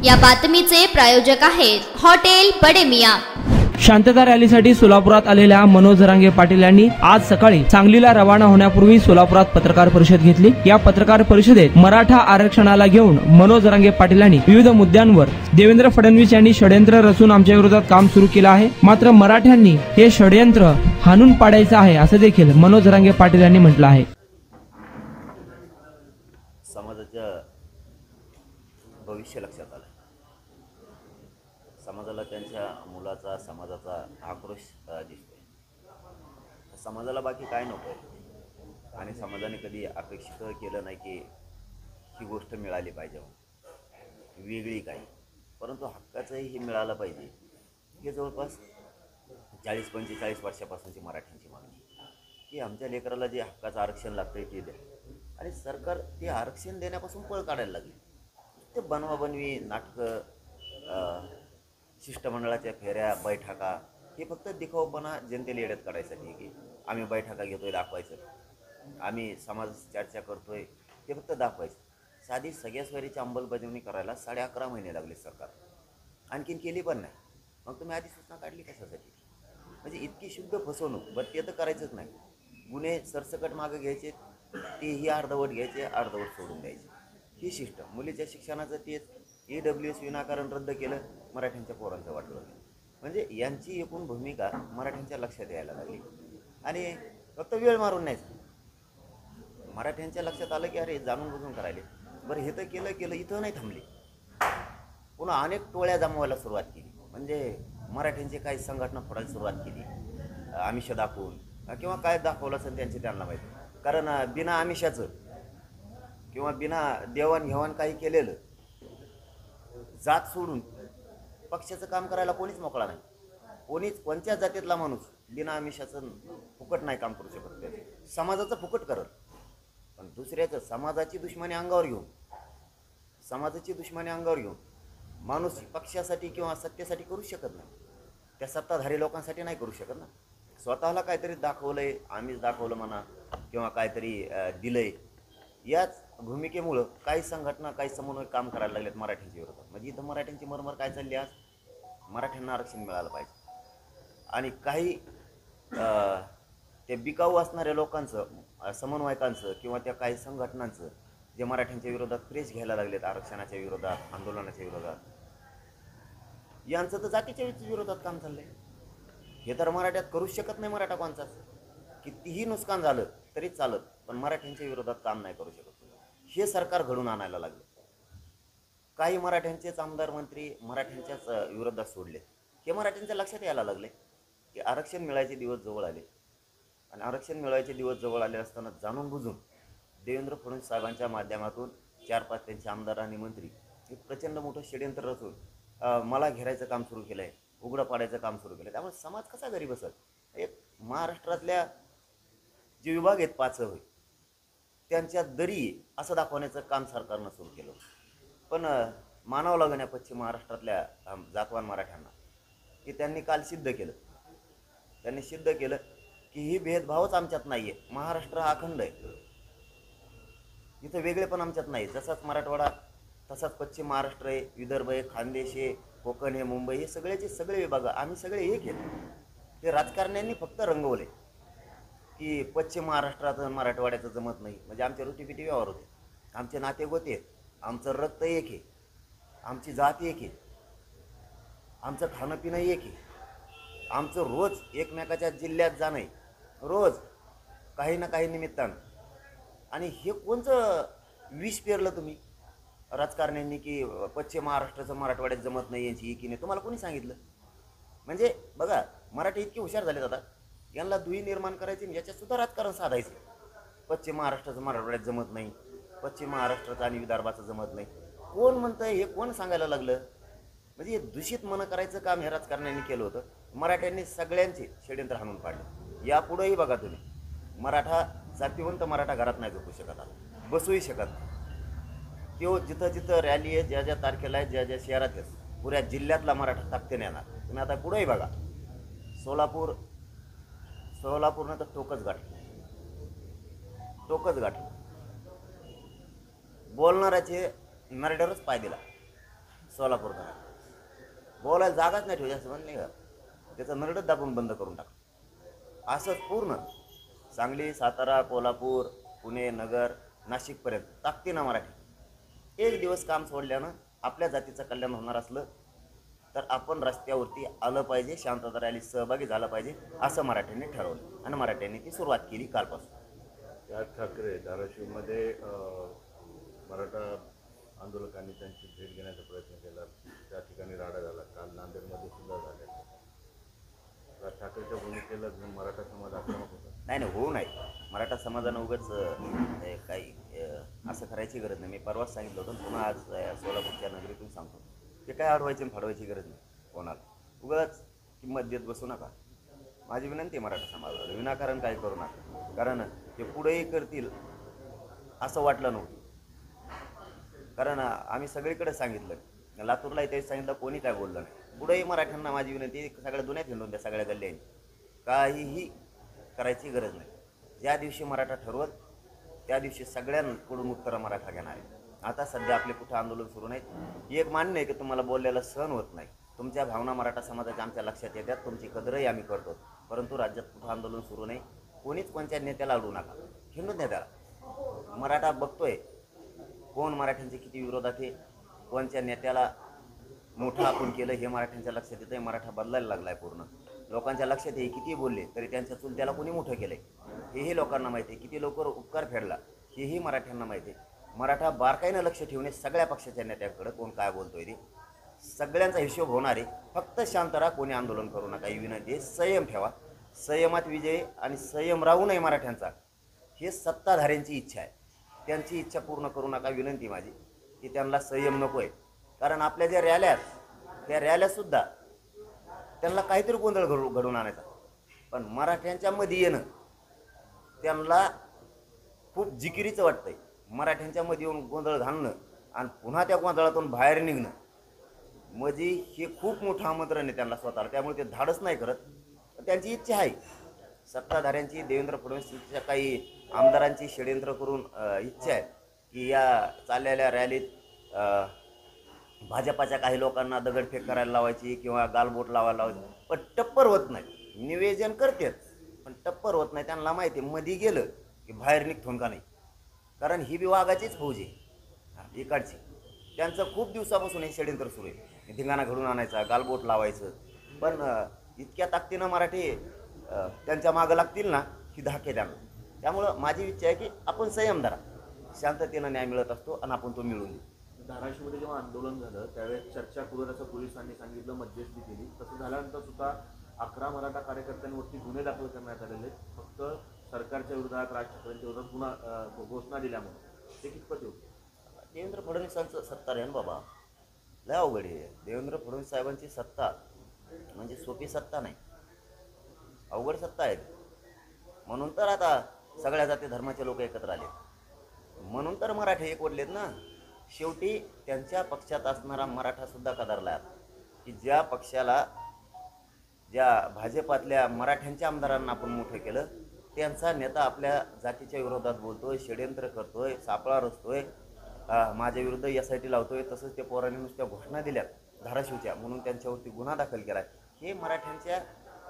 या बातमीचे प्रायोजक आहेत हॉटेल बडे मियां। शांतता रॅलीसाठी सोलापुरात आलेल्या मनोज जरांगे पाटील यांनी आज सकाळी सांगलीला रवाना होण्यापूर्वी सोलापुरात पत्रकार परिषद घेतली। या पत्रकार परिषदेत मराठा आरक्षणाला घेऊन मनोज जरांगे पाटील यांनी विविध मुद्द्यांवर देवेंद्र फडणवीस यांनी षडयंत्र रचून आमच्या विरोधात काम सुरू केलं आहे, मात्र मराठ्यांनी हे षडयंत्र हाणून पाडायचं आहे असं देखील मनोज जरांगे पाटील यांनी म्हटलं आहे। समाजाचं भविष्य लक्षात आलं, समाजाला त्यांच्या मुलाचा समाजाचा आक्रोश दिसतोय। समाजाला बाकी काय नको आहे आणि समाजाने कधी अपेक्षित केलं नाही की ही गोष्ट मिळाली पाहिजे वेगळी काही, परंतु हक्काचंही हे मिळालं पाहिजे। हे जवळपास 40-45 वर्षापासूनची मराठ्यांची मागणी की आमच्या लेकराला जे हक्काचं आरक्षण लागतंय ते द्या, आणि सरकार ते आरक्षण देण्यापासून पळ काढायला लागले। ते बनवाबनवी नाटकं, शिष्टमंडळाच्या फेऱ्या, बैठका, हे फक्त दिखाऊपणा जनतेला येड्यात काढायसाठी की आम्ही बैठका घेतोय दाखवायचं, आम्ही समाज चर्चा करतोय ते फक्त दाखवायचं। साधी सगळ्या सोयरीची अंमलबजावणी करायला 11.5 महिने लागले सरकार, आणखीन केली पण नाही। मग तुम्ही आधी सूचना काढली कशासाठी? म्हणजे इतकी शुद्ध फसवणूक, बरं ते तर करायचंच नाही। गुन्हे सरसकट मागं घ्यायचे, तेही अर्धवट घ्यायचे, अर्धवट सोडून द्यायचे, ही सिस्टम। मुलीच्या शिक्षणाचं तेच EWS विनाकारण रद्द केलं, मराठ्यांच्या पोरांचं वाटलं। म्हणजे यांची एकूण भूमिका मराठ्यांच्या लक्षात यायला लागली आणि फक्त वेळ मारून नाही, मराठ्यांच्या लक्षात आलं की अरे जाणून बुजून करायले। बरं हे तर केलं इथं नाही थांबले, पुन्हा अनेक टोळ्या जमवायला सुरुवात केली। म्हणजे मराठ्यांची काही संघटना फोडायला सुरुवात केली, आमिष दाखवून किंवा काय दाखवलं असेल त्यांना माहिती। कारण बिना आमिषाचं किंवा बिना देवाणघेवाण काही केलेलं, जात सोडून पक्षाचं काम करायला कोणीच मोकळा नाही। कोणत्या जातीतला माणूस बिना आमिषाचं फुकट नाही काम करू शकत। समाजाचं फुकट करत, पण दुसऱ्याचं समाजाची दुश्मनी अंगावर घेऊन माणूस पक्षासाठी किंवा सत्तेसाठी करू शकत नाही, त्या सत्ताधारी लोकांसाठी नाही करू शकत ना। स्वतःला काहीतरी दाखवलंय, आम्हीच दाखवलं म्हणा किंवा काहीतरी दिलंय, याच भूमिकेमुळं काही संघटना, काही समन्वय काम करायला लागलेत मराठ्यांच्या विरोधात। म्हणजे इथं मराठ्यांची मरमर काय चालली, आज मराठ्यांना आरक्षण मिळालं पाहिजे, आणि काही ते बिकाऊ असणाऱ्या लोकांचं, समन्वयकांचं किंवा त्या काही संघटनांचं जे मराठ्यांच्या विरोधात प्रेस घ्यायला लागलेत, आरक्षणाच्या विरोधात, आंदोलनाच्या विरोधात, यांचं तर जातीच्या विरोधात काम चाललंय। हे तर मराठ्यात करूच शकत नाही मराठा कोणचाच, कितीही नुकसान झालं तरी चालत, पण मराठ्यांच्या विरोधात काम नाही करू शकत। हे सरकार घडून आणायला लागलं। काही मराठ्यांचेच आमदार मंत्री मराठ्यांच्याच विरोधात सोडले, हे मराठ्यांच्या लक्षात यायला लागले की आरक्षण मिळायचे दिवस जवळ आले, आणि आरक्षण मिळायचे दिवस जवळ आले असताना जाणून बुजून देवेंद्र फडणवीस साहेबांच्या माध्यमातून 4-5 त्यांचे आमदार आणि मंत्री एक प्रचंड मोठं षडयंत्र रचून मला घेरायचं काम सुरू केलं आहे, उघडं पाडायचं काम सुरू केलं आहे। त्यामुळे समाज कसा घरी बसत? एक महाराष्ट्रातल्या जे विभाग आहेत 5 होय, त्यांच्या दरी असं दाखवण्याचं काम सरकारनं सुरू केलं। पण मानावं लागण या पश्चिम महाराष्ट्रातल्या जातवान मराठ्यांना की त्यांनी काल सिद्ध केलं की ही भेदभावच आमच्यात नाही आहे। महाराष्ट्र हा अखंड आहे, इथं वेगळेपण आमच्यात नाही। जसाच मराठवाडा तसाच पश्चिम महाराष्ट्र आहे, विदर्भ आहे, खानदेश आहे, कोकण आहे, मुंबई, हे सगळ्याचे सगळे विभाग आम्ही सगळे एक आहेत। ते राजकारण्यांनी फक्त रंगवले की पश्चिम महाराष्ट्रात मराठवाड्याचं जमत नाही, म्हणजे आमच्या रोटीपिटी व्यवहार होते, आमचे नाते गोते आहेत, आमचं रक्त एक आहे, आमची जात एक आहे, आमचं खाणं पिणं एक आहे, आमचं रोज एकमेकाच्या जिल्ह्यात जाणं आहे, रोज काही ना काही निमित्तानं। आणि हे कोणचं विष पेरलं तुम्ही राजकारण्यांनी की पश्चिम महाराष्ट्राचं मराठवाड्यात जमत नाही, यांची एकीने तुम्हाला कोणी सांगितलं? म्हणजे बघा, मराठी इतके हुशार झालेत आता, यांना दुही निर्माण करायचे, याच्यात सुद्धा राजकारण साधायचं। पश्चिम महाराष्ट्राचं मराठवाड्यात जमत नाही, पश्चिम महाराष्ट्राचं आणि विदर्भाचं जमत नाही, कोण म्हणतंय? हे कोण सांगायला लागलं? म्हणजे दूषित मन करायचं काम ह्या राजकारण्यांनी केलं होतं। मराठ्यांनी सगळ्यांचे षडयंत्र हाणून पाडले। यापुढेही बघा तुम्ही, मराठा जातीवंत मराठा घरात नाही झोपू शकत, आता बसूही शकत नाही। किंवा जिथं जिथं रॅली आहे, ज्या तारखेला आहे, ज्या शहरात आहे, पुऱ्या जिल्ह्यातला मराठा ताकदीने येणार। तुम्ही आता पुढेही बघा, सोलापूरनं तर टोकच गाठलं, बोलणाऱ्याचे नरड्यावरच पाय दिला। सोलापूर धरा, बोलायला जागाच नाही ठेवायची असं म्हणले का, त्याचं नरडच दाबून बंद करून टाक. असंच पूर्ण सांगली, सातारा, कोल्हापूर, पुणे, नगर, नाशिकपर्यंत ताकती ना मराठी. एक दिवस काम सोडल्यानं आपल्या जातीचं कल्याण होणार असलं तर आपण रस्त्यावरती आलं पाहिजे, शांतता रॅलीत सहभागी झालं पाहिजे असं मराठ्यांनी ठरवलं आणि मराठ्यांनी ती सुरुवात केली कालपासून. राज ठाकरे धाराशिवमध्ये मराठा आंदोलकांनी त्यांची भेट घेण्याचा प्रयत्न केला, त्या ठिकाणी राडा झाला. काल नांदेडमध्ये सुद्धा झाले. राज ठाकरेच्या भूमिकेला मराठा समाज आक्रमक होता. नाही होऊ नाही. मराठा समाजानं उगाच काही असं करायची गरज नाही. मी परवाच सांगितलं होतं, पुन्हा आज सोलापूरच्या नगरीतून सांगतो, ते काय अडवायची आणि फाडवायची गरज नाही कोणाला. उगाच किंमत देत बसू नका. माझी विनंती आहे मराठा समाजाला, विनाकारण काही करू नका. कारण ते पुढेही करतील असं वाटलं नव्हतं. कारण आम्ही सगळीकडे सांगितलं, लातूरला तेच सांगितलं, कोणी काय बोललं नाही. पुढेही मराठ्यांना माझी विनंती, सगळ्या दुनियात हिंडून द्या, सगळ्या गल्ल्यांनी काहीही करायची गरज नाही. ज्या दिवशी मराठा ठरवत त्या दिवशी सगळ्यांकडून उत्तरं मराठा घेणार आहे. आता सध्या आपले कुठं आंदोलन सुरू नाहीत. एक मान्य आहे की तुम्हाला बोललेलं सहन होत नाही, तुमच्या भावना मराठा समाजाच्या आमच्या लक्षात येतात, तुमची कदरही आम्ही करतो. परंतु राज्यात कुठं आंदोलन सुरू नाही. कोणीच कोणत्या नेत्याला अडवू नका, हिंडून द्या त्याला. मराठा बघतोय कोण मराठ्यांचे किती विरोधात आहे, कोणत्या नेत्याला मोठं आपण केलं हे मराठ्यांच्या लक्षात येतं. मराठा बदलायला लागला आहे पूर्ण. लोकांच्या लक्षात हे किती बोलले तरी त्यांच्या चुलत्याला कोणी मोठं केलं आहे हेही लोकांना माहिती आहे. किती लवकर उपकार फेडला हेही मराठ्यांना माहिती आहे. मराठा बारकाईनं लक्ष ठेवणे सगळ्या पक्षाच्या नेत्यांकडे, कोण काय बोलतोय ते सगळ्यांचा हिशोब होणार आहे. फक्त शांत राहा, कोणी आंदोलन करू नका ही विनंती आहे. संयम ठेवा, संयमात विजय आणि संयम राहू नये मराठ्यांचा, हे सत्ताधाऱ्यांची इच्छा आहे. त्यांची इच्छा पूर्ण करू नका, विनंती माझी की त्यांना संयम नको आहे. कारण आपल्या ज्या रॅल्या त्या रॅल्यासुद्धा त्यांना काहीतरी गोंधळ घडून आणायचा, पण मराठ्यांच्या मध्ये येणं त्यांना खूप जिकिरीचं वाटतंय. मराठ्यांच्या मध्ये येऊन गोंधळ घालणं आणि पुन्हा त्या गोंधळातून बाहेर निघणं म्हणजे हे खूप मोठं आमंत्रण आहे त्यांना स्वतःला. त्यामुळे ते धाडस नाही करत. त्यांची इच्छा आहे, सत्ताधाऱ्यांची, देवेंद्र फडणवीसच्या काही आमदारांची षड्यंत्र करून इच्छा आहे की या चाललेल्या रॅलीत भाजपाच्या काही लोकांना दगडफेक करायला लावायची किंवा गालबोट लावायला लावायची, पण टप्पर होत नाही. निवेदन करतात पण टप्पर होत नाही. त्यांना माहिती आहे मध्ये गेलं की बाहेर निघतून का नाही. कारण ही बी वाघाचीच फौज आहे इकडची. त्यांचं खूप दिवसापासून हे षड्यंत्र सुरू आहे, धिंगाणा घडून आणायचा, गालबोट लावायचं. पण इतक्या ताकदीनं मराठी त्यांच्या मागं लागतील ना की धाके द्यानं. त्यामुळं माझी इच्छा आहे की आपण संयम धरा, शांततेनं न्याय मिळत असतो आणि आपण तो मिळवून देऊ. धाराशिवमध्ये जेव्हा आंदोलन झालं त्यावेळेस चर्चा करून असं पोलिसांनी सांगितलं, मध्यस्थी केली. तसं झाल्यानंतर सुद्धा 11 मराठा कार्यकर्त्यांवरती गुन्हे दाखल करण्यात आलेले, फक्त सरकारच्या विरोधात, राज ठाकरेंच्या विरोधात पुन्हा घोषणा दिल्यामुळे. ते कितपत होते? देवेंद्र फडणवीसांचं सत्ता आहे ना बाबा, लय अवघड आहे. देवेंद्र फडणवीस साहेबांची सत्ता म्हणजे सोपी सत्ता नाही, अवघड सत्ता आहे. म्हणून तर आता सगळ्या जाती धर्माचे लोक एकत्र आले, म्हणून तर मराठे एकवटलेत ना. शेवटी त्यांच्या पक्षात असणारा मराठासुद्धा कदरला आहे की ज्या पक्षाला, ज्या भाजपातल्या मराठ्यांच्या आमदारांना आपण मोठं केलं, त्यांचा नेता आपल्या जातीच्या विरोधात बोलतोय, षड्यंत्र करतोय, सापळा रचतोय, माझ्या विरुद्ध SIT लावतोय. तसंच त्या पोरांनी नुसत्या घोषणा दिल्या धाराशिवच्या म्हणून त्यांच्यावरती गुन्हा दाखल केला आहे. हे मराठ्यांच्या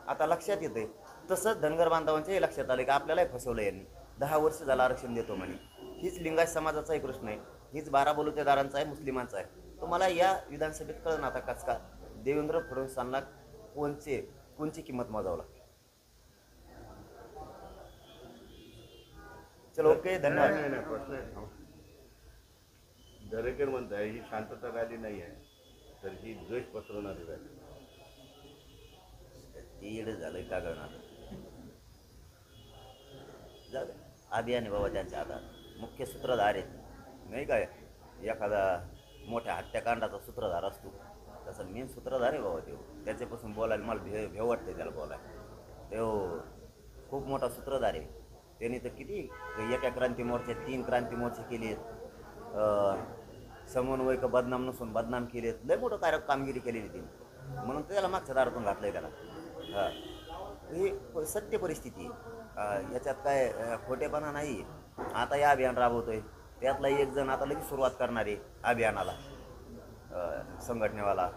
आता लक्षात येतंय. तसंच धनगर बांधवांच्याही लक्षात आलं की आपल्यालाही फसवलं यांनी. 10 वर्ष झालं आरक्षण देतो म्हणे. हीच लिंगायत समाजाचाही प्रश्न आहे, हीच 12 बलुतेदारांचा आहे, मुस्लिमांचा आहे. तुम्हाला या विधानसभेत कळलं आता कस का देवेंद्र फडणवीसांना कोणची किंमत मोजावं लागते. चलो ओके, धन्यवाद. नाही प्रश्न आहे. दरेकर म्हणताय ही शांतता रॅली नाही आहे, तर ही द्वेष पसरवणारी रॅली. तीड झालं का करणार, जाऊ दे. अभियान आहे बाबा त्यांच्या हातात, मुख्य सूत्रधार आहेत नाही काय. एखादा मोठ्या हत्याकांडाचा सूत्रधार असतो तसं मेन सूत्रधार आहे बाबा तो. त्याच्यापासून बोलायला मला भेव वाटते त्याला बोलायला. तो खूप मोठा सूत्रधार आहे. त्यांनी तर किती एका क्रांती मोर्चात 3 क्रांती मोर्चे केले आहेत, समन्वयक बदनाम नसून बदनाम केले आहेत. लय मोठं कामगिरी केलेली त्यांनी, म्हणून त्याला मागच्या दारातून घातलं आहे त्याला. ही सत्य परिस्थिती आहे, याच्यात काय खोटेपणा नाही. आता हे अभियान राबवतोय, त्यातला एक जण आता लगेच सुरुवात करणार आहे अभियानाला. संघटनेवाला,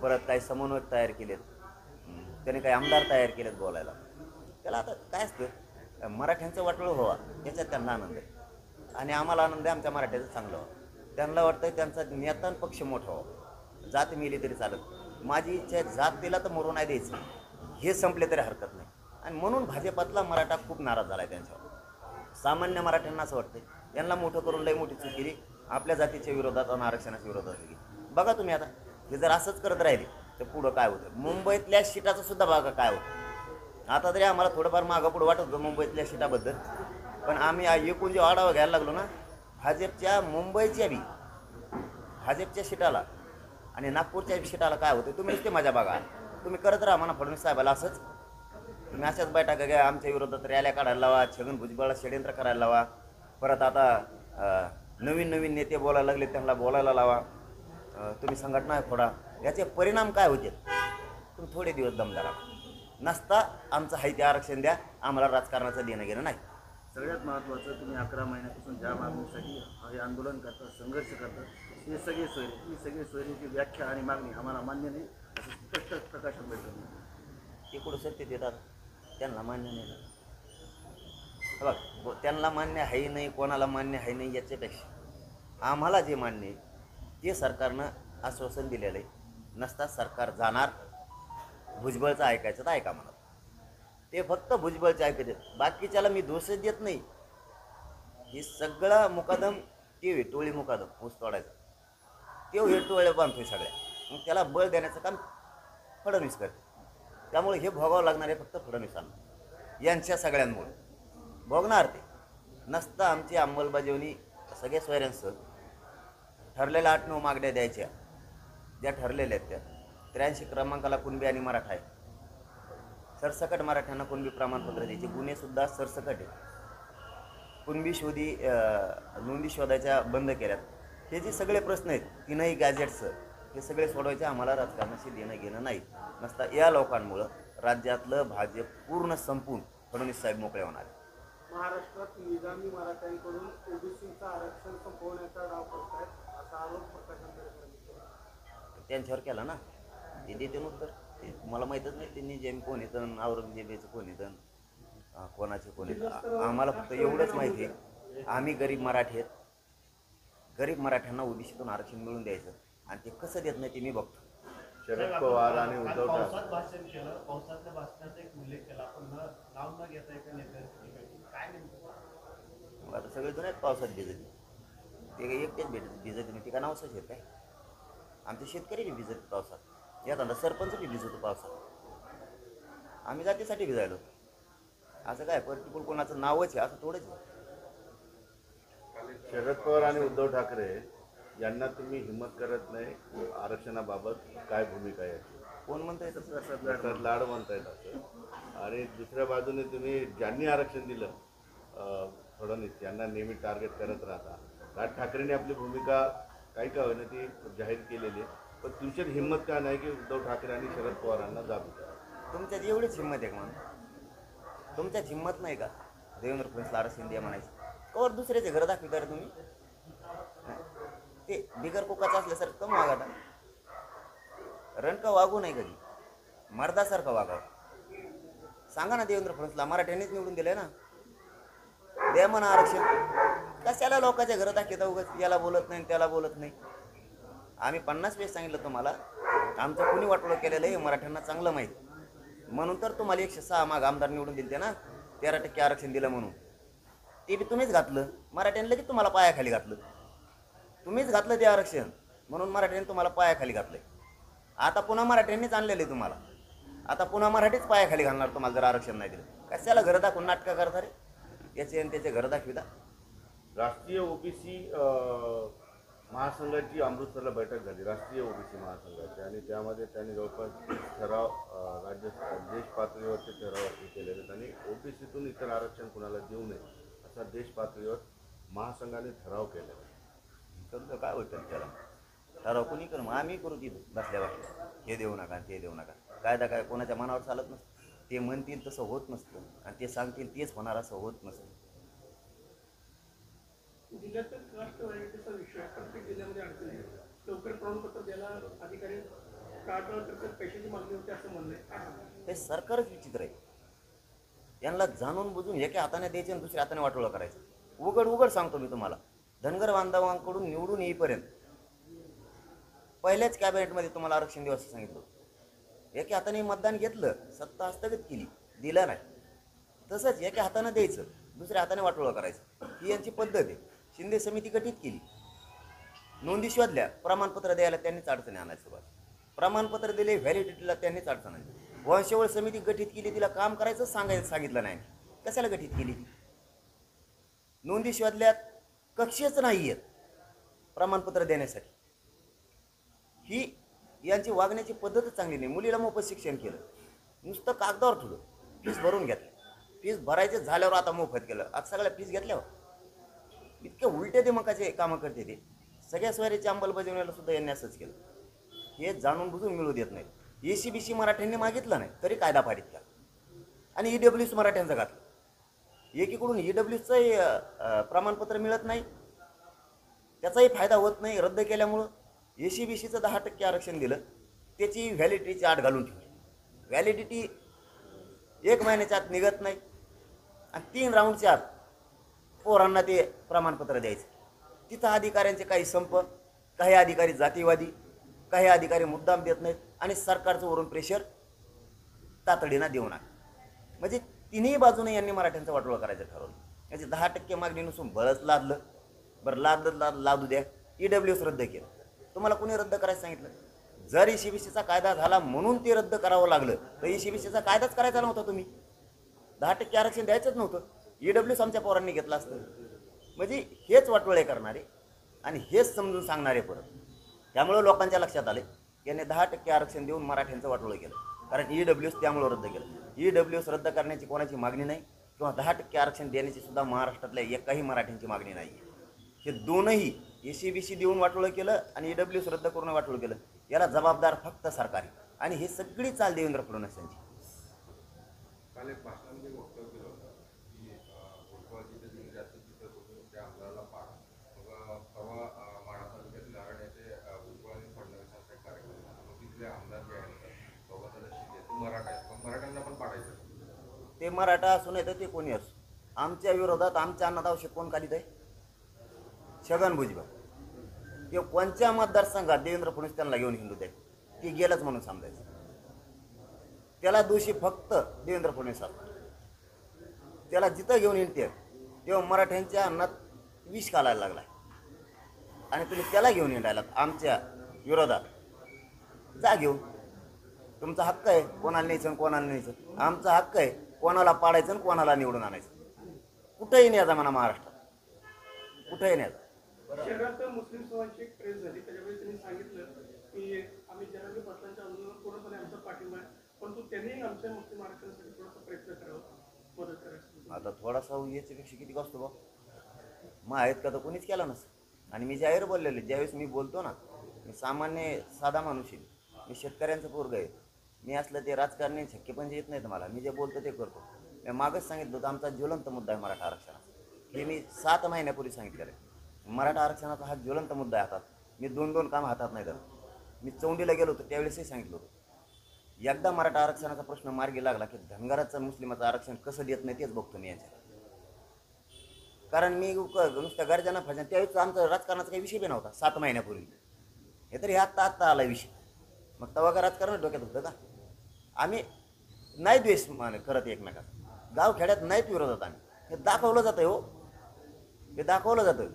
परत काही समन्वयक तयार केलेत, त्याने काही आमदार तयार केलेत बोलायला. त्याला आता काय असतं, मराठ्यांचं वाटोळं व्हावा याच्यात त्यांना आनंद आहे आणि आम्हाला आनंद आहे आमच्या मराठ्याचं चांगलं व्हावं. त्यांना वाटतं त्यांचा नेता आणि पक्ष मोठा व्हावा. जात मिली तरी चालत, माझी इच्छा आहे जात दिला तर मरू नाही द्यायचं, हे संपले तरी हरकत नाही. आणि म्हणून भाजपातला मराठा खूप नाराज झाला आहे त्यांच्यावर. सामान्य मराठ्यांना असं वाटतं यांना मोठं करून लई मोठी चूक केली, आपल्या जातीच्या विरोधात आणि आरक्षणाच्या विरोधात केली. बघा तुम्ही आता हे जर असंच करत राहिले तर पुढं काय होतं. मुंबईतल्या सीटाचं सुद्धा बघा काय होतं. आता तरी आम्हाला थोडंफार मागं पुढं वाटत होतं मुंबईतल्या सीटाबद्दल, पण आम्ही एकूण जे आढावा घ्यायला लागलो ना, भाजपच्या मुंबईच्या बी भाजपच्या सीटाला आणि नागपूरच्या सीटाला काय होतं तुम्ही नुसते मजा बघा. तुम्ही करत राहा म्हणा फडणवीस साहेबाला असंच, तुम्ही अशाच बैठका घ्या, आमच्या विरोधात रॅल्या काढायला लावा, छगन भुजबळला षडयंत्र करायला लावा, परत आता नवीन नवीन नेते बोलायला लागले त्यांना बोलायला लावा, तुम्ही संघटना फोडा. याचे परिणाम काय होते तुम्ही थोडे दिवस दमदार नसता आमचं हाय ते आरक्षण द्या, आम्हाला राजकारणाचं देणं घेणं नाही. सगळ्यात महत्त्वाचं तुम्ही 11 महिन्यापासून ज्या मागणीसाठी हे आंदोलन करता, संघर्ष करता, हे सगळे सोयरे, ही सगळी सोयरीची व्याख्या आणि मागणी आम्हाला मान्य नाही असं स्पष्ट प्रकाशन भेटलं. ते कुठं सत्य देतात, त्यांना मान्य नाही. बघ त्यांना मान्य आहे नाही, कोणाला मान्य आहे नाही याच्यापेक्षा आम्हाला जे मान्य आहे ते सरकारनं आश्वासन दिलेलं आहे. नसता सरकार जाणार, भुजबळचं ऐकायचं तर ऐका म्हणत, ते फक्त भुजबळचं ऐकत आहेत, बाकीच्याला मी दोषच देत नाही. हे सगळा मुकादम ते टोळी मुकादम ऊस तोडायचा ते हे टोळे बांधतोय सगळ्या, मग त्याला बळ देण्याचं काम फडणवीस करते. त्यामुळे हे भोगावं लागणार आहे फक्त फडणवीसांना, यांच्या सगळ्यांमुळे भोगणार ते. नसतं आमची अंमलबजावणी सगळे सोयऱ्यांसह ठरलेल्या 8-9 मागण्या द्यायच्या ज्या ठरलेल्या आहेत त्या 83 क्रमांकाला कुणबी आणि मराठा आहे. सरसकट मराठ्यांना कुणबी प्रमाणपत्र द्यायचे, गुन्हेसुद्धा सरसकट आहे. कुणबी नोंदी शोधायच्या बंद केल्यात. हे जे सगळे प्रश्न आहेत 3ही गॅजेट्सचं हे सगळे सोडवायचे, आम्हाला राजकारणाशी देणं घेणं नाही. नसता या लोकांमुळं राज्यातलं भाजप पूर्ण संपून फडणवीस साहेब मोकळे होणार. महाराष्ट्रात निजामी मराठ्यांकडून ओबीसीचं आरक्षण संपवण्याचा डाव करतायत असा आरोप प्रकाशन त्यांच्यावर केला ना, ते देते उत्तर. ते मला माहीतच नाही त्यांनी जेम कोण येतं, औरंगजेबाचं कोण येतं, कोणाचे कोण येतं. आम्हाला फक्त एवढंच माहिती आहे आम्ही गरीब मराठी आहेत, गरीब मराठ्यांना ओबीसीतून आरक्षण मिळून द्यायचं आणि ते कसं देत नाही ते मी बघतो. शरद पवार आणि उद्धव ठाकरे पावसात भाषण केलं, पावसातल्या भाषणाचा एक उल्लेख केला, पण नाव न घेता एका नेत्याची काय नेमकं. मग आता सगळे जण आहेत पावसात भिजत, ते एकटेच भिजत नाही, ते का नावसंच येत काय. आमचे शेतकरी बी भिजत पावसात, एखादा सरपंच बी भिजतो पावसात, आम्ही जातीसाठी भिजायलो. असं काय पर्टिक्युलर कोणाचं नावच आहे असं थोडंच आहे. शरद पवार आणि उद्धव ठाकरे यांना तुम्ही हिंमत करत नाही आरक्षणाबाबत, काय भूमिका आहे? कोण म्हणतंय तसं? प्रसाद लाड म्हणतायत असं. आणि दुसऱ्या बाजूने तुम्ही ज्यांनी आरक्षण दिलं फडणवीस यांना नेहमी टार्गेट करत राहता. राज ठाकरेंनी आपली भूमिका काही का होईना ती जाहीर केलेली आहे, पण तुमच्यात हिंमत का नाही की उद्धव ठाकरे आणि शरद पवारांना जाब द्या? तुमच्यात एवढीच हिंमत आहे का म्हणून? तुमच्यात हिंमत नाही का देवेंद्र फडणवीसला आरक्षण द्या म्हणायचं? कवर दुसऱ्याचे घर दाखविता रे तुम्ही? ते बिगर कोकाचं असल्यासारखं कम वागा, रणका वागू नाही कधी, मर्दासारखं वागावं. सांगा ना देवेंद्र फडणवीसला, मराठ्यांनीच निवडून दिलंय ना, द्या म्हणा आरक्षण. कशाला लोकांच्या घरात दाखवता उगाच, याला बोलत नाही त्याला बोलत नाही. आम्ही 50 वेळेस सांगितलं तुम्हाला, आमचं कुणी वाटोळं केलेलं आहे मराठ्यांना चांगलं माहीत, म्हणून तर तुम्हाला 106 माग आमदार निवडून दिले ना, 13% आरक्षण दिलं म्हणून. ते बी तुम्हीच घातलं, मराठ्यांनी लगेच तुम्हाला पायाखाली घातलं. तुम्हीच घातलं ते आरक्षण, म्हणून मराठ्यांनी तुम्हाला पायाखाली घातलंय. आता पुन्हा मराठ्यांनीच आणलेलं आहे तुम्हाला, आता पुन्हा मराठीच पायाखाली घालणार तुम्हाला जर आरक्षण नाही दिलं. कशाला घरं दाखवून नाटकं करता रे? याचे आणि त्याचे घरं दाखविता. राष्ट्रीय ओबीसी महासंघाची अमृतसरला बैठक झाली, राष्ट्रीय ओबीसी महासंघाची, आणि त्यामध्ये त्यांनी जवळपास ठराव देश पातळीवरचे ठराव केलेले आहेत आणि ओबीसीतून इतर आरक्षण कुणाला देऊ नये असा देश पातळीवर महासंघाने ठराव केलेला आहे. समजा काय होतं त्याला ठराव कोणी करू, मग आम्ही करू तिथं बसल्या बसल्या, हे देऊ नका ते देऊ नका. कायदा काय कोणाच्या मनावर चालत नसतं, ते म्हणतील तसं होत नसतं आणि ते सांगतील तेच होणार असं होत नसतं. जिल्ह्यातील कास्ट व्हरायटीचा विषय प्रत्येक जिल्ह्यामध्ये अडचण आहे. लवकर प्रमाणपत्र द्यायला अधिकारी टाळाटाळ करतात, पैशाची मागणी होते असं म्हणणं आहे. काय सांगाल? हे सरकारच विचित्र आहे. यांना जाणून बुजून एका हाताने द्यायचे आणि दुसऱ्या हाताने वाटोळं करायचं. उघड उघड सांगतो मी तुम्हाला, धनगर बांधवांकडून निवडून येईपर्यंत पहिल्याच कॅबिनेटमध्ये तुम्हाला आरक्षण देऊ असं सांगितलं. एका हाताने मतदान घेतलं, सत्ता हस्तगत केली, दिलं नाही. तसंच एका हाताने द्यायचं, दुसऱ्या हाताने वाटोळं करायचं. ही यांची पद्धत आहे. शिंदे समिती गठीत केली, नोंदी शोधल्या, प्रमाणपत्र द्यायला त्यांनीच अडचणी आणायला सुरुवात. प्रमाणपत्र दिले, व्हॅलिडिटीला त्यांनीच अडचण आली. वंशावळ समिती गठीत केली, तिला काम करायचं सांगितलं नाही. कशाला गठीत केली? नोंदी शोधल्यात, कक्षेच नाही आहेत प्रमाणपत्र देण्यासाठी. ही यांची वागण्याची पद्धतच चांगली नाही. मुलीला मोफत शिक्षण केलं, नुसतं कागदावर ठेवलं, फीस भरून घेतलं. फीस भरायचे झाल्यावर आता मोफत केलं. आता सगळ्या फीस घेतल्यावर इतके उलटे दिमागाचे कामं करते ते. सगळ्या स्वारीची अंमलबजावणीला सुद्धा यांनी असंच केलं. हे जाणून बुजून मिळू देत नाहीत. ACBC मराठ्यांनी मागितलं नाही तरी कायदा पारित केला आणि EWS मराठ्यांचं घातलं. एकीकडून EWSचंही प्रमाणपत्र मिळत नाही, त्याचाही फायदा होत नाही रद्द केल्यामुळं. ACBCचं 10% आरक्षण दिलं, त्याची व्हॅलिडिटीची आठ घालून ठेवली. व्हॅलिडिटी 1 महिन्याच्या आत निघत नाही आणि 3 राऊंडच्या आत पोरांना ते प्रमाणपत्र द्यायचं. तिथं अधिकाऱ्यांचे काही संप, काही अधिकारी जातीवादी, काही अधिकारी मुद्दाम देत नाहीत आणि सरकारचं वरून प्रेशर तातडीनं देऊ नका. म्हणजे तिन्ही बाजूने यांनी मराठ्यांचं वाटोळं करायचं ठरवलं. याची 10% मागणी नसून बळच लादलं. बरं लादू द्या. EWS रद्द केलं. तुम्हाला कोणी रद्द करायचं सांगितलं? जर ACBCचा कायदा झाला म्हणून ते रद्द करावं लागलं तर ACBCचा कायदाच करायचा नव्हता. तुम्ही 10% आरक्षण द्यायचंच नव्हतं. EWS आमच्या पोरांनी घेतलं असतं. म्हणजे हेच वाटोळे करणारे आणि हेच समजून सांगणारे परत. त्यामुळं लोकांच्या लक्षात आले यांनी 10% आरक्षण देऊन मराठ्यांचं वाटोळं केलं. कारण EWS त्यामुळं रद्द केलं. EWS रद्द करण्याची कोणाची मागणी नाही किंवा 10% आरक्षण देण्याची सुद्धा महाराष्ट्रातल्या एकाही मराठ्यांची मागणी नाही. हे दोनही ACBC देऊन वाटोळं केलं आणि EWS रद्द करून वाटोळं केलं. याला जबाबदार फक्त सरकार आहे आणि ही सगळी चाल देवेंद्र फडणवीस यांची. काल एक भाषणामध्ये वक्तव्य केलं होतं की फुटबॉलची जे जास्त चित्र करून त्या आमदाराला पाडा. मग परवा माढा तालुक्यात लारड येथे फुटबॉल आणि फडणवीसांचा एक कार्यक्रम झाला. मग तिथले आमदार जे आहेत बाबासाहेब शिंदे ते मराठा आहेत, मग मराठ्यांना पण पाडायचं. ते मराठा असू नाही तर ते कोणी असो, आमच्या विरोधात आमच्या अन्नदाव कोण काढीत आहे? छगन भुजबळ. ते कोणत्या मतदारसंघात देवेंद्र फडणवीस त्यांना घेऊन हिंदू द्यायचे, ती गेलंच म्हणून समजायचं. त्याला दोषी फक्त देवेंद्र फडणवीस असतात. त्याला जिथं घेऊन येते तेव्हा मराठ्यांच्या अन्नात विष घालायला लागला आणि तुम्ही त्याला घेऊन येणार आमच्या विरोधात. जा घेऊन, तुमचा हक्क आहे कोणाला न्यायचं आणि कोणाला न्यायचं. आमचा हक्क आहे कोणाला पाडायचं आणि कोणाला निवडून आणायचं. कुठंही न्यायचा म्हणा महाराष्ट्रात, कुठंही न्यायचा. शहरात मुस्लिम समाजाची एक प्रेस झाली, त्याच्यावेळी त्यांनी सांगितलं की आम्ही जरांगे पाटलांच्या आंदोलनात पूर्णपणे आमचा पाठिंबा आहे, परंतु त्यांनी आमच्या मुस्लिम आरक्षणासाठी थोडासा प्रयत्न करावा, मदत करायची. आता थोडासा याच्यापेक्षा किती असतो बा, मग आहेत का तर कोणीच केला नसतं. आणि मी जाहीर बोललेले, ज्यावेळेस मी बोलतो ना, मी सामान्य साधा माणूस आहे, मी शेतकऱ्यांचं पोरग आहे. मी असलं ते राजकारणी छक्के पण येत नाहीत मला. मी जे बोलतो ते करतो. मी मागच सांगितलं होतं आमचा ज्वलंत मुद्दा आहे मराठा आरक्षणाचा. हे मी 7 महिन्यापूर्वी सांगितलेलं आहे. मराठा आरक्षणाचा हा ज्वलंत मुद्दा आहे हातात. मी 2 काम हातात नाही धरत. मी चौंडीला गेलो होतो त्यावेळेसही सांगितलं होतं. एकदा मराठा आरक्षणाचा प्रश्न मार्गी लागला की धनगराचं मुस्लिमाचं आरक्षण कसं देत नाही तेच बघतो मी यांच्या. कारण मी नुसत्या गरजांना फजन त्यावेळेस आमचा राजकारणाचा काही विषय बी नव्हता 7 महिन्यापूर्वी. हे तरी आत्ता आला विषय. मग तेव्हा का राजकारण डोक्यात होतं का? आम्ही नाही द्वेष करत एकमेकात, गावखेड्यात नाहीत विरोधात. आम्ही हे दाखवलं जातं हो, हे दाखवलं जातं.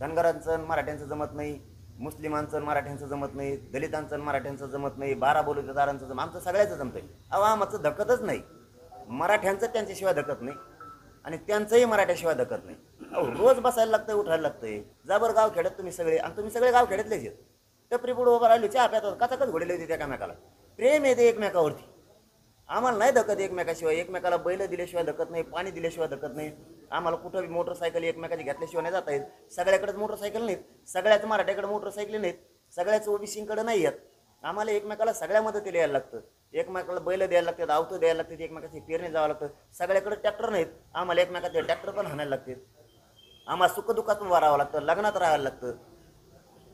धनगरांचं मराठ्यांचं जमत नाही, मुस्लिमांचं मराठ्यांचं जमत नाही, दलितांचं मराठ्यांचं जमत नाही, 12 बलुतेदारांचं आमचं सगळ्याचं जमतंय. अहो आमचं धकतच नाही. मराठ्यांचं त्यांच्याशिवाय धकत नाही आणि त्यांचंही मराठ्याशिवाय धकत नाही. अहो रोज बसायला लागतंय, उठायला लागतंय. जाबर गाव खेड्यात तुम्ही सगळे, आणि तुम्ही सगळे गाव खेड्यातलेच आहेत. टपरी पुढं उभं राहिली, चहा प्यात कचाकच घोडले होते त्या एकमेकाला. प्रेम येते एकमेकावरती. आम्हाला नाही धकत एकमेकाशिवाय. एकमेकाला बैल दिल्याशिवाय धकत नाही, पाणी दिल्याशिवाय धकत नाही. आम्हाला कुठं मोटरसायकल एकमेकाची घेतल्याशिवाय नाही जाता येत. सगळ्याकडेच मोटरसायकल नाहीत, सगळ्याच मराठ्याकडे मोटरसायकल नाहीत, सगळ्याच ओबीसीकडे नाही आहेत. आम्हाला एकमेकाला सगळ्या मदतीला यायला लागतं. एकमेकाला बैल द्यायला लागतात, आवतं द्यायला लागतात, एकमेकाची पेरणी जावं लागतं. सगळ्याकडे ट्रॅक्टर नाहीत, आम्हाला एकमेकाचे ट्रॅक्टर पण हाणायला लागतात. आम्हाला सुखदुःखातून वारावं लागतं, लग्नात राहायला लागतं.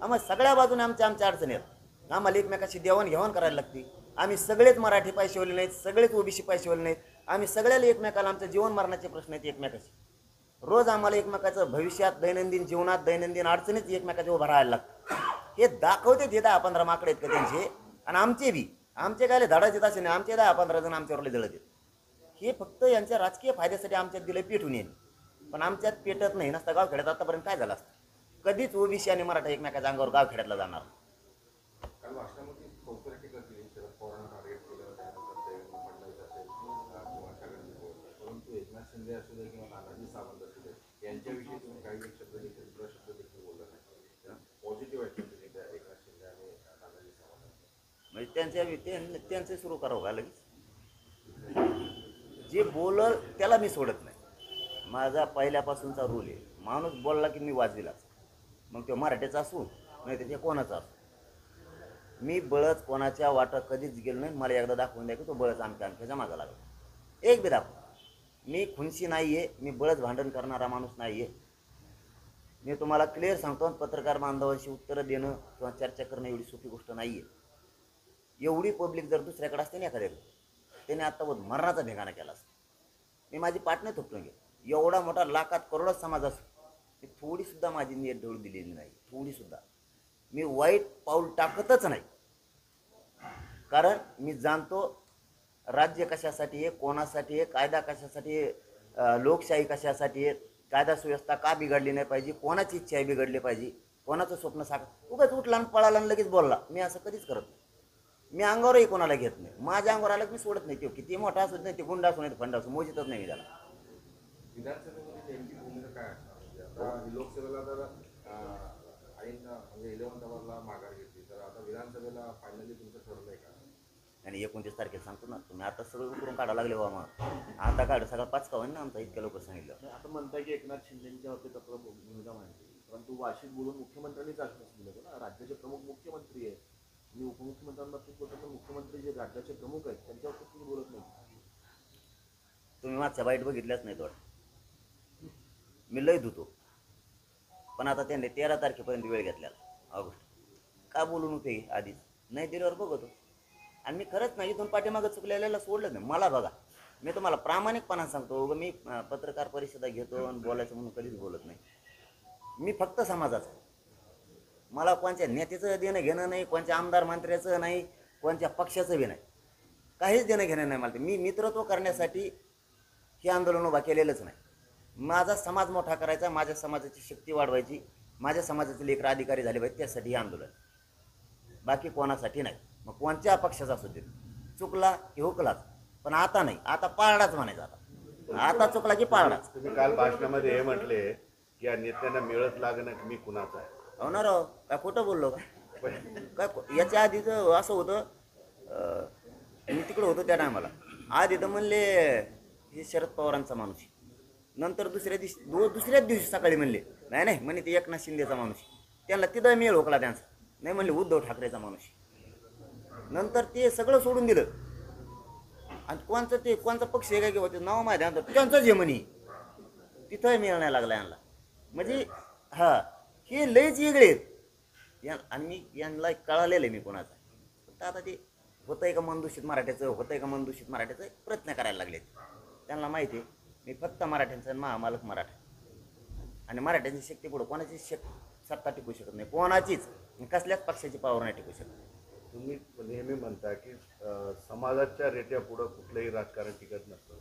आम्हाला सगळ्या बाजूने आमच्या अडचणी आहेत. आम्हाला एकमेकाशी देवाणघेवाण करायला लागते. आम्ही सगळेच मराठी पैशावले नाहीत, सगळेच ओबीसी पैशावले नाहीत. आम्ही सगळ्याला एकमेकाला आमच्या जीवन मरणाचे प्रश्न आहेत एकमेकाशी. रोज आम्हाला एकमेकाचं भविष्यात दैनंदिन जीवनात दैनंदिन अडचणीत एकमेकाच्या उभं राहायला लागतं. हे दाखवते ते 10-15 माकडे आहेत का त्यांचे, आणि आमचे काय धडाचे असे नाही. आमचे 10-15 जण आमच्यावरले जळत आहेत. हे फक्त यांच्या राजकीय फायद्यासाठी आमच्यात दिलं पेटून येईल, पण आमच्यात पेटत नाही. नसता गावखेड्यात आतापर्यंत काय झालं असतं? कधीच ओबीसी आणि मराठा एकमेकाच्या अंगावर गावखेड्यातला जाणार. काल भाषणामध्ये चौथऱ्या टीका केली, शरद पवारांना टार्गेट केलं, त्यानंतर देवेंद्र फडणवीस असेल किंवा छगन भुजबळ, परंतु एकनाथ शिंदे असू दे किंवा नानाजी सावंत असू दे, यांच्याविषयी तुम्ही काही एक शब्द देखील दुसरा शब्द देखील बोलला नाही. पॉझिटिव्ह आहे तुम्ही त्या एकनाथ शिंदे आणि नानाजी सावंत म्हणजे त्यांचे सुरू करावं का लगेच? जे बोलल त्याला मी सोडत नाही. माझा पहिल्यापासूनचा रूल आहे, माणूस बोलला की मी वाजविलाच. मग तो मराठीचा असू नाही तर ते कोणाचा असू. मी बळच कोणाच्या वाटा कधीच गेलो नाही. मला एकदा दाखवून द्या की तो बळच आमच्या मागा लागला. एक बी दाखव. मी खुनशी नाही आहे, मी बळच भांडण करणारा माणूस नाही आहे. मी तुम्हाला क्लिअर सांगतो, पत्रकार बांधवांशी उत्तरं देणं किंवा चर्चा करणं एवढी सोपी गोष्ट नाही आहे. एवढी पब्लिक जर दुसऱ्याकडे असते ना एखाद्याकडे, त्याने आत्तावर मरणाचा ढेगाणा केला असता. मी माझी पाठ नाही थोपटून घे. एवढा मोठा लाखात करोडो समाज असतो, मी थोडीसुद्धा माझी नीट ढोळ दिलेली नाही. थोडीसुद्धा मी वाईट पाऊल टाकतच नाही. कारण मी जाणतो राज्य कशासाठी आहे, कोणासाठी आहे, कायदा कशासाठी आहे, लोकशाही कशासाठी आहे, कायदा सुव्यवस्था का बिघडली नाही पाहिजे, कोणाची इच्छा आहे बिघडली पाहिजे, कोणाचं स्वप्न उगाच उठला आणि पळाला आणि लगेच बोलला. मी असं कधीच करत नाही. मी अंगावरही कोणाला घेत नाही. माझ्या अंगावर आलं मी सोडत नाही. तो किती मोठा असू नाही, ते गुंड असू नाही, फंड असू, मोजितच नाही मी त्याला. विधानसभेमध्ये नेमकी भूमिका काय असणार? म्हणजे आता लोकसभेला तर आईनं म्हणजे 11 नंबरला माघार घेतली, तर आता विधानसभेला फायनली तुमचं ठरलंय का? आणि 29 तारखेला सांगतो ना, तुम्ही आता सगळं उकरून काढा लागले बाबा. मग आता काढ सगळं 5 का होईन ना आमचा, इतक्या लवकर सांगितलं. आता म्हणताय की एकनाथ शिंदेच्या बाबतीत आपलं भूमिका मांडली, परंतु वाशीत बोलून मुख्यमंत्र्यांनीच आश्वासन दिलं होतं ना. राज्याचे प्रमुख मुख्यमंत्री आहेत, मी उपमुख्यमंत्र्यांबाबतीत बोलतो, तर मुख्यमंत्री जे राज्याचे प्रमुख आहेत त्यांच्याबाबतीत तुम्ही बोलत नाही. तुम्ही मागच्या बाईट बघितल्याच नाही थोडं. मी लय धुतो, पण आता त्यांनी 13 तारखेपर्यंत वेळ घेतलेला ऑगस्ट. का बोलून होते आधीच नाही दिल्यावर बघतो. आणि मी खरंच नाही इथून पाठीमागं चुकलेल्याला सोडलं नाही. मला बघा, मी तुम्हाला प्रामाणिकपणा सांगतो, मी पत्रकार परिषदा घेतो आणि बोलायचं म्हणून कधीच बोलत नाही. मी फक्त समाजाचं. मला कोणत्या नेत्याचं देणं घेणं नाही, कोणत्या आमदार मंत्र्याचं नाही, कोणत्या पक्षाचं बी नाही, काहीच देणं घेणं नाही मला. मी मित्रत्व करण्यासाठी हे आंदोलन उभा केलेलंच नाही. माझा समाज मोठा करायचा, माझ्या समाजाची शक्ती वाढवायची, माझ्या समाजाचे लेकरं अधिकारी झाले पाहिजे, त्यासाठी हे आंदोलन, बाकी कोणासाठी नाही. मग कोणत्या पक्षाचा असू दे, चुकला की हुकलाच, पण आता नाही. आता पाळणाच म्हणायचा. आता चुकला की पाळणाच. तुम्ही काल भाषणामध्ये हे म्हटले की या नेत्यांना मिळत लागणं की मी कुणाचा आहे. हो ना राव, काय खोटं बोललो का? काय याच्या आधीच असं होतं, मी तिकडं होतो त्या टायमाला. आधी तर म्हणले हे शरद पवारांचा माणूस, नंतर दुसऱ्याच दिवशी सकाळी म्हणले नाही म्हणे ते एकनाथ शिंदेचा माणूस. त्यांना तिथं मेळ होकला त्यांचा. नाही म्हणले उद्धव ठाकरेचा माणूस. नंतर ते सगळं सोडून दिलं. आणि कोणचा पक्ष आहे काय किंवा ते नाव माहिती आहे त्यांचंच हे म्हणे, तिथं मेळ नाही लागला यांना. म्हणजे हा हे लयच वेगळे आहेत. आणि मी यांना कळालेलं आहे मी कोणाचा. फक्त आता ते होतंय का मनदूषित मराठ्याचं प्रयत्न करायला लागलेत. त्यांना माहिती आहे मी फक्त मराठ्यांचा आणि महामालक मराठा. आणि मराठ्यांची शक्ती पुढं कोणाची सत्ता टिकू शकत नाही, कोणाचीच कसल्याच पक्षाची पावर नाही टिकू शकत. तुम्ही नेहमी म्हणता की समाजाच्या रेट्या पुढं कुठलंही राजकारण टिकत नसतं.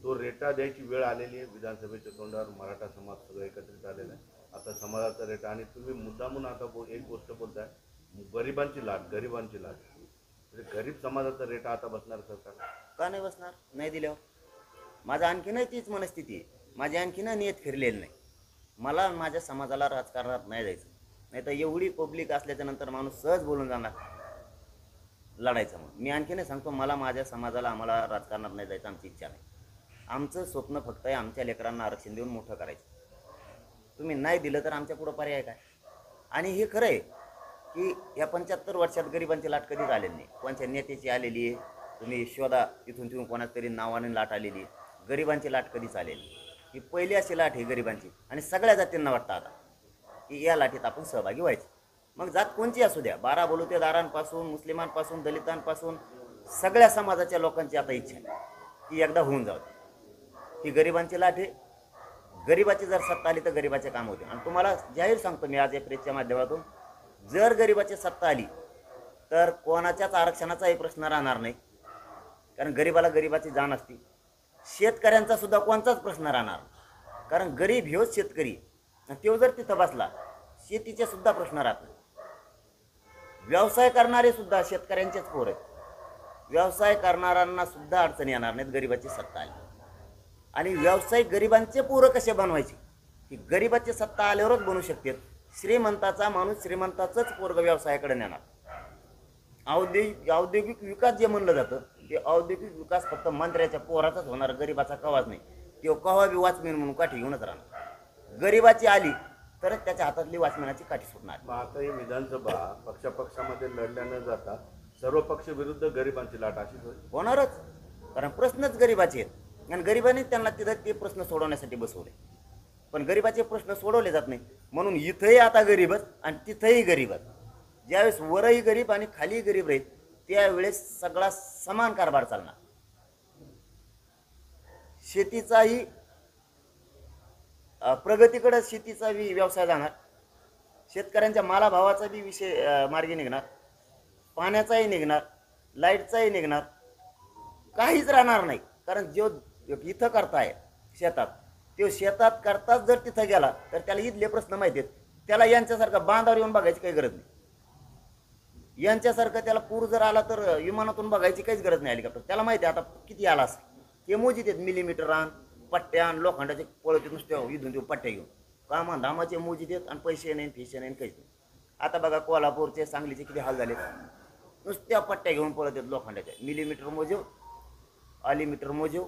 तो रेटा द्यायची वेळ आलेली आहे. विधानसभेच्या तोंडावर मराठा समाज सगळं एकत्रित आलेला आहे. आता समाजाचा रेटा, आणि तुम्ही मुद्दामून आता एक गोष्ट बोलताय, गरिबांची लाट. म्हणजे गरीब समाजाचा रेटा आता बसणार सरकार का नाही बसणार? नाही दिल्यावर माझा आणखीनही तीच मनस्थिती आहे. माझी आणखीन नियत फिरलेली नाही. मला माझ्या समाजाला राजकारणात नाही जायचं. नाही तर एवढी पब्लिक असल्याच्या नंतर माणूस सहज बोलून जाणार लढायचं. मग मी आणखीनही सांगतो, मला माझ्या समाजाला आम्हाला राजकारणात नाही जायचं, आमची इच्छा नाही. आमचं स्वप्न फक्त आहे आमच्या लेकरांना आरक्षण देऊन मोठं करायचं. तुम्ही नाही दिलं तर आमच्या पुढं पर्याय काय? आणि हे खरं आहे की या 75 वर्षात गरिबांची लाट कधीच आलेली नाही. कोणत्या नेत्याची आलेली आहे तुम्ही शोधा, इथून तिथून कोणाच तरी नावाने लाट आलेली आहे. गरिबांची लाट कधीच आलेली ही पहिली अशी लाट आहे गरिबांची. आणि सगळ्या जातींना वाटतं आता की या लाटीत आपण सहभागी व्हायचं. मग जात कोणची असू द्या, 12 बलुतेदारांपासून, मुस्लिमांपासून, दलितांपासून सगळ्या समाजाच्या लोकांची आता इच्छा आहे की एकदा होऊन जाऊ. ही गरिबांची लाट आहे. गरिबाची जर सत्ता आली तर गरिबाचे काम होते. आणि तुम्हाला जाहीर सांगतो मी आज या प्रेसच्या माध्यमातून, जर गरिबाची सत्ता आली तर कोणाच्याच आरक्षणाचाही प्रश्न राहणार नाही. कारण गरिबाला गरिबाची जाण असते. शेतकऱ्यांचा सुद्धा कोणताच प्रश्न राहणार, कारण गरीब ह्योच शेतकरी. आणि तो जर तिथं बसला, शेतीचे सुद्धा प्रश्न राहत नाही. व्यवसाय करणारे सुद्धा शेतकऱ्यांचेच पोर आहेत. व्यवसाय करणाऱ्यांना सुद्धा अडचणी येणार नाहीत गरिबाची सत्ता आली. आणि व्यावसायिक गरिबांचे पोरं कसे बनवायचे, ही गरिबाची सत्ता आल्यावरच बनवू शकते. श्रीमंताचा माणूस श्रीमंताचंच पोरग व्यवसायाकडे नेणार. औद्योगिक विकास जे म्हणलं जातं ते औद्योगिक विकास फक्त मंत्र्याच्या पोराचाच होणार, गरिबाचा कवाच नाही. तो कवा बी वॉचमॅन म्हणून काठी घेऊनच राहणार. गरिबाची आली तरच त्याच्या हातातली वॉचमॅनाची काठी सुटणार. मग आता ही विधानसभा पक्षापक्षामध्ये लढल्या न जाता सर्व पक्ष विरुद्ध गरिबांची लाट अशीच होईल. होणारच, कारण प्रश्नच गरिबाचे आहेत. आणि गरिबांनी त्यांना तिथं ते प्रश्न सोडवण्यासाठी बसवले. पण गरिबाचे प्रश्न सोडवले जात नाही, म्हणून इथंही आता गरीबच आणि तिथंही गरीबच. ज्यावेळेस वरही गरीब आणि खाली गरीब राहील त्यावेळेस सगळा समान कारभार चालणार. शेतीचाही प्रगतीकडे शेतीचा बी व्यवसाय जाणार. शेतकऱ्यांच्या मालाभावाचा बी विषय मार्गी निघणार. पाण्याचाही निघणार, लाईटचाही निघणार. काहीच राहणार नाही. कारण जो इथं करताय शेतात, तो शेतात करताच जर तिथं गेला तर त्याला इथले प्रश्न माहिती आहेत. त्याला यांच्यासारखं बांधावर येऊन बघायची काही गरज नाही. यांच्यासारखं त्याला पूर जर आला तर विमानातून बघायची काहीच गरज नाही. हेलिकॉप्टर त्याला माहिती आहे आता किती आला असेल. हे मोजित आहेत, मिलीमीटर आण, पट्ट्या आण, लोखंडाचे पळत नुसत्या इथून ते पट्ट्या घेऊन कामा धामाचे मोजित आहेत. आणि पैसे नाही, फिशे नाही, काहीच नाही. आता बघा कोल्हापूरचे, सांगलीचे किती हाल झाले. नुसत्या पट्ट्या घेऊन पळत आहेत लोखंडाच्या. मिलीमीटर मोजव, आलीमीटर मोजव,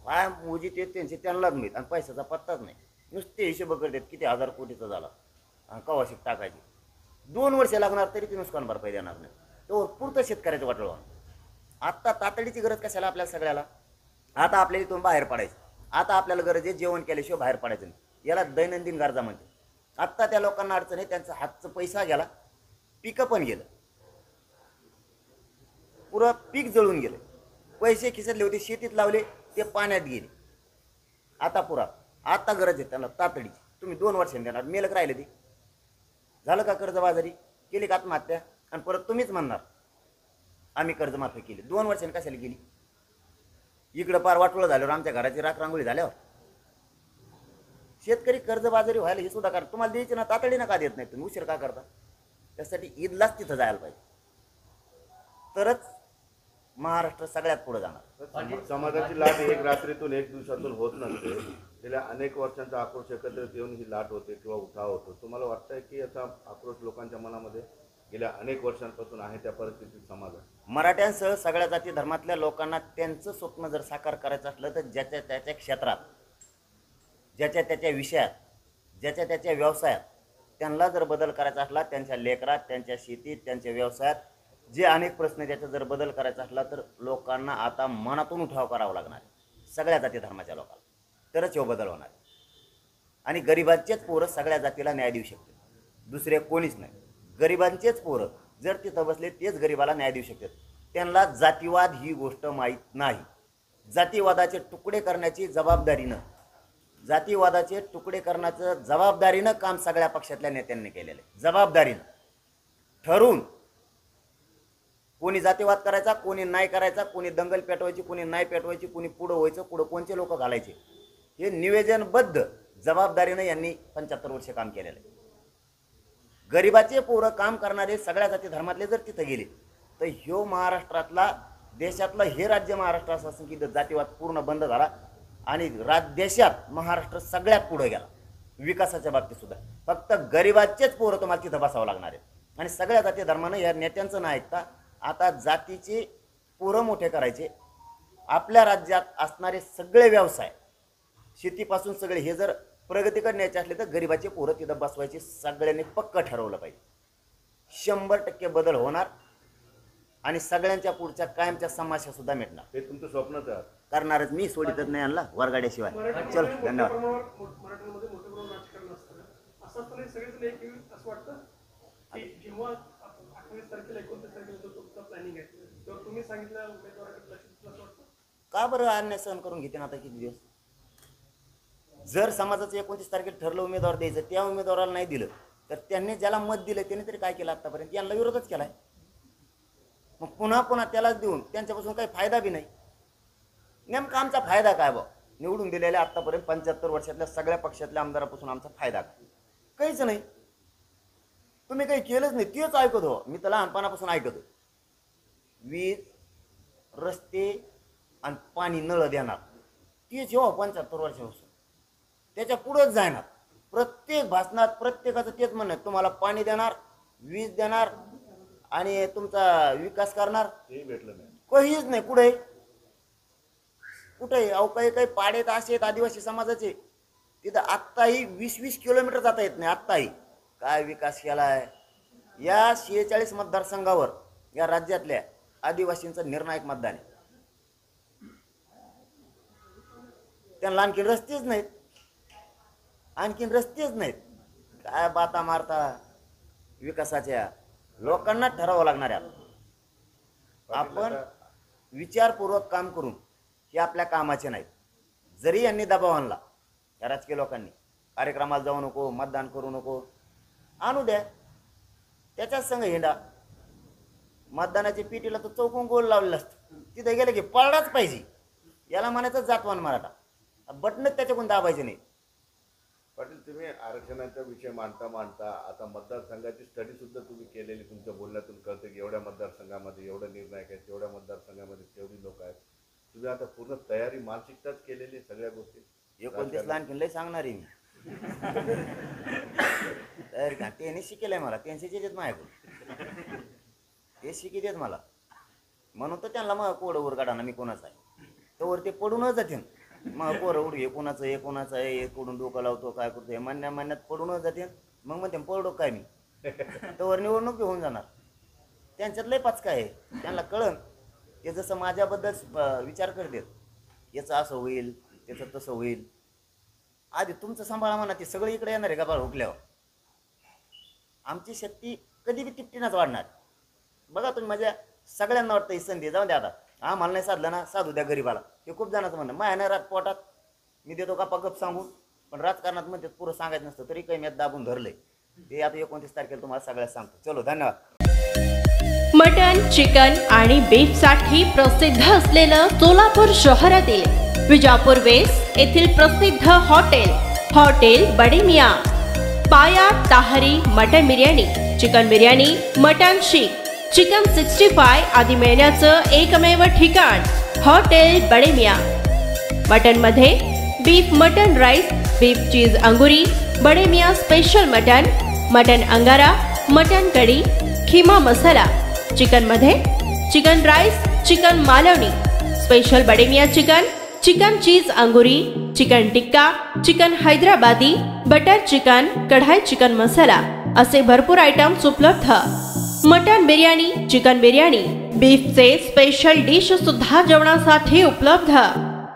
काय मोजित आहेत त्यांचे त्यांनाच माहीत. आणि पैशाचा पत्ताच नाही. नुसते हिशोब करतात किती हजार कोटीचा झाला आणि कवाशिक टाकायची. 2 वर्ष लागणार तरी ती नुकसान भरपाई देणार नाही. तो पुरतं शेतकऱ्याचं वाटलं. आत्ता तातडीची गरज कशाला आपल्याला सगळ्याला? आता आपल्याला इथून बाहेर पडायचं. आता आपल्याला गरज आहे जेवण केल्याशिवाय बाहेर पडायचं नाही. याला दैनंदिन गरजा म्हणते. आत्ता त्या लोकांना अडचण आहे, त्यांचा हातचा पैसा गेला, पिकं पण गेलं, पुरं पीक जळून गेलं. पैसे खिसतले होते, शेतीत लावले, ते पाण्यात गेले. आता पुरा आता गरज आहे त्यांना तातडीची. तुम्ही 2 वर्षांनी देणार, मेलक राहिले ते झालं का? कर्जबाजारी केली का, आत्महत्या, आणि परत तुम्हीच म्हणणार आम्ही कर्जमाफी केली. 2 वर्षांनी कशाला केली? इकडं पार वाटोळं झाल्यावर, आमच्या घराची राख रांगोळी झाल्यावर. शेतकरी कर्जबाजारी व्हायला हे सुद्धा कारण तुम्हाला द्यायची ना, तातडीनं का देत नाही तुम्ही? उशीर का करता? त्यासाठी ईदलाच तिथं जायला पाहिजे, तरच महाराष्ट्र सगळ्यात पुढे जाणार. समाजाची लाट एक रात्रीतून एक दिवसातून होत नसते. गेल्या अनेक वर्षांचा आक्रोश एकत्रित येऊन ही लाट होते किंवा उठाव होतो. तुम्हाला वाटतंय की याचा आक्रोश लोकांच्या मनामध्ये गेल्या अनेक वर्षांपासून आहे त्या परिस्थितीत समाज आहे? मराठ्यांसह सगळ्या जाती धर्मातल्या लोकांना त्यांचं स्वप्न जर साकार करायचं असलं तर ज्याच्या त्याच्या क्षेत्रात, ज्याच्या त्याच्या विषयात, ज्याच्या त्याच्या व्यवसायात त्यांना जर बदल करायचा असला, त्यांच्या लेकरात, त्यांच्या शेतीत, त्यांच्या व्यवसायात जे अनेक प्रश्न त्याचा जर बदल करायचा असला तर लोकांना आता मनातून उठाव करावा लागणार आहे. सगळ्या जाती धर्माच्या लोकांना, तरच हो बदल होणार. आणि गरिबांचेच पोरं सगळ्या जातीला न्याय देऊ शकतात, दुसरे कोणीच नाही. गरिबांचेच पोरं जर तिथं बसले तेच गरिबाला न्याय देऊ शकतात. त्यांना जातीवाद ही गोष्ट माहीत नाही. जातीवादाचे तुकडे करण्याची जबाबदारीनं, जातीवादाचे तुकडे करण्याचं जबाबदारीनं काम सगळ्या पक्षातल्या नेत्यांनी केलेलं आहे. जबाबदारीनं ठरवून कोणी जातीवाद करायचा, कोणी नाही करायचा, कोणी दंगल पेटवायची, कोणी नाही पेटवायची, कोणी पुढं व्हायचं, पुढं कोणचे लोक घालायचे, हे निवेदनबद्ध जबाबदारीनं यांनी 75 वर्ष काम केलेलं आहे. गरिबाचे पोरं काम करणारे सगळ्या जाती धर्मातले जर तिथं गेले तर ह्यो महाराष्ट्रातला, देशातलं हे राज्य महाराष्ट्र असं असून की जातीवाद पूर्ण बंद झाला आणि देशात महाराष्ट्र सगळ्यात पुढे गेला विकासाच्या बाबतीत सुद्धा. फक्त गरिबाचेच पोरं तुम्हाला तिथं बसावं लागणार आहेत. आणि सगळ्या जाती धर्मानं या नेत्यांचं नाही ऐकता आता जातीचे पोरं मोठे करायचे. आपल्या राज्यात असणारे सगळे व्यवसाय, शेतीपासून सगळे, हे जर प्रगतीकडे न्यायचे असले तर गरिबाचे पोरं तिथं बसवायचे. सगळ्यांनी पक्क ठरवलं पाहिजे. 100% बदल होणार आणि सगळ्यांच्या पुढच्या कायमच्या समस्या सुद्धा मिटणार. हे तुमचं स्वप्नच आहे. करणारच मी, सोडीतच नाही आणला वरगाड्याशिवाय. चल, धन्यवाद. मराठ्यांमध्ये मोठं प्रमाणात राजकारण असतं, असं असताना सगळेजण एक असं वाटतं. की जेव्हा 28 तारखेला 29 तारखेला जो तुमचा प्लॅनिंग आहे तेव्हा तुम्ही सांगितलं उमेदवाराकडे लक्ष वाटतं का बरं अन्याय सहन करून घेते ना आता किती दिवस? जर समाजाचं 29 तारखेला ठरलं उमेदवार द्यायचं, त्या उमेदवाराला नाही दिलं तर त्यांनी ज्याला मत दिलं त्याने तरी काय केलं आतापर्यंत? यांना विरोधच केलाय. मग पुन्हा पुन्हा त्यालाच देऊन त्यांच्यापासून काही फायदा बी नाही. नेमका आमचा फायदा काय बा? निवडून दिलेल्या आतापर्यंत 75 वर्षातल्या सगळ्या पक्षातल्या आमदारापासून आमचा फायदा काय? काहीच नाही. तुम्ही काही केलंच नाही. तेच ऐकत हो. मी तर लहानपणापासून ऐकतो. वीज, रस्ते आणि पाणी नळ देणार तेच हो 75 वर्षापासून. त्याच्या पुढंच जाणार. प्रत्येक भाषणात प्रत्येकाचं तेच म्हणणं, तुम्हाला पाणी देणार, वीज देणार आणि तुमचा विकास करणार. ते भेटलं नाही. काहीच नाही. कुठे कुठे? अहो काही पाडेत असे आहेत आदिवासी समाजाचे, तिथं आत्ताही 20-20 किलोमीटर जाता येत नाही. आत्ताही काय विकास केला आहे? या 46 मतदारसंघावर या राज्यातल्या आदिवासींचं निर्णायक मतदान आहे. त्यांना आणखीन रस्तेच नाहीत. काय बाता मारता विकासाच्या? लोकांना ठरावं लागणार आहे. आपण विचारपूर्वक काम करून हे आपल्या कामाचे नाहीत. जरी यांनी दबाव आणला या राजकीय लोकांनी, कार्यक्रमाला जाऊ नको, मतदान करू नको, आणू द्या, त्याच्याच संग हिंडा. मतदानाच्या पिटीला तर चौकून गोल लावलेलं असतं. तिथे गेलं की पळलाच पाहिजे. याला म्हणायचं जातवान मराठा. बटनच त्याच्याकडून दाबायचे नाही. पाटील, तुम्ही आरक्षणाचा विषय मांडता आता मतदारसंघाची स्टडी सुद्धा तुम्ही केलेली. तुमच्या बोलण्यातून कळतं की एवढ्या मतदारसंघामध्ये एवढं निर्णायक आहेत, एवढ्या मतदारसंघामध्ये तेवढी लोक आहेत. तुम्ही आता पूर्ण तयारी मानसिकताच केलेली सगळ्या गोष्टी. 29 आणखीन लय सांगणार आहे मी. तयारी का? त्यांनी शिकेल आहे मला. त्यांचे देत माझ्याकडून ते शिकी देत मला. म्हणून तर त्यांना मग कोड वर काढा मी कोणाचा आहे तर ते पडूनच जाते. मग पोरं उड हे कोणाचं आहे हे कोडून डोकं लावतो काय करतो हे म्हणण्यात पडूनच जाते. मग म्हणते पडो काय मी तर निवडणूक होऊन जाणार. त्यांच्यात लय पाच काय आहे. त्यांना कळन ते जसं माझ्याबद्दल विचार करतात, याचं असं होईल त्याचं तसं होईल. आधी तुमचं सांभाळा म्हणा. ते सगळं इकडे येणार आहे का बाळ हुकल्यावर? आमची शक्ती कधी बी तिपटीनच वाढणार. बघा तुम्ही माझ्या सगळ्यांना वाटतं ही संधी जाऊन द्या. आता आम्हाला नाही साधलं ना, साधू द्या गरीबाला. हे खूप जणांचं म्हणणं. माया नाही रात पोटात मी देतो का गप सांगून. पण राजकारणात म्हणते पुरं सांगायचं नसतं तरी काही मी दाबून धरलंय. ते आता 29 तारखेला तुम्हाला सगळ्यात सांगतो. चलो धन्यवाद. मटन, चिकन आणि बीफ साठी प्रसिद्ध असलेलं सोलापूर शहरातील विजापूर वेस्ट येथील प्रसिद्ध हॉटेल बडे मियाँ. पाया ताहरी mutton biryani, chicken biryani, mutton शीख, चिकन 65 आदी मिळण्याचं एकमेव ठिकाण हॉटेल बडे मियाँ. मटन मध्ये beef mutton rice, beef cheese अंगुरी, बडे मियाँ स्पेशल मटन अंगारा, मटन कढी, खीमा मसाला. चिकन मध्ये chicken rice, chicken Malvani, special Bade Miyan chicken cheese अंगुरी, chicken tikka, chicken Hyderabadi, butter chicken, kadai chicken masala असे भरपूर आयटम्स उपलब्ध. मटन बिर्याणी, चिकन बिर्याणी, बीफचे स्पेशल डिश सुद्धा जेवणासाठी उपलब्ध.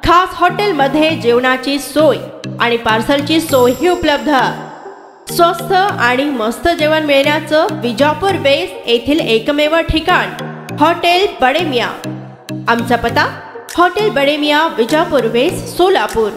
खास हॉटेलमध्ये जेवणाची सोय आणि पार्सलची सोयही उपलब्ध. स्वस्त आणि मस्त जेवण मिळण्याचं विजापूर वेस्ट येथील एकमेव ठिकाण हॉटेल बडे मियाँ. आमचा पत्ता हॉटेल बडे मियाँ, विजापूर वेस्ट, सोलापूर.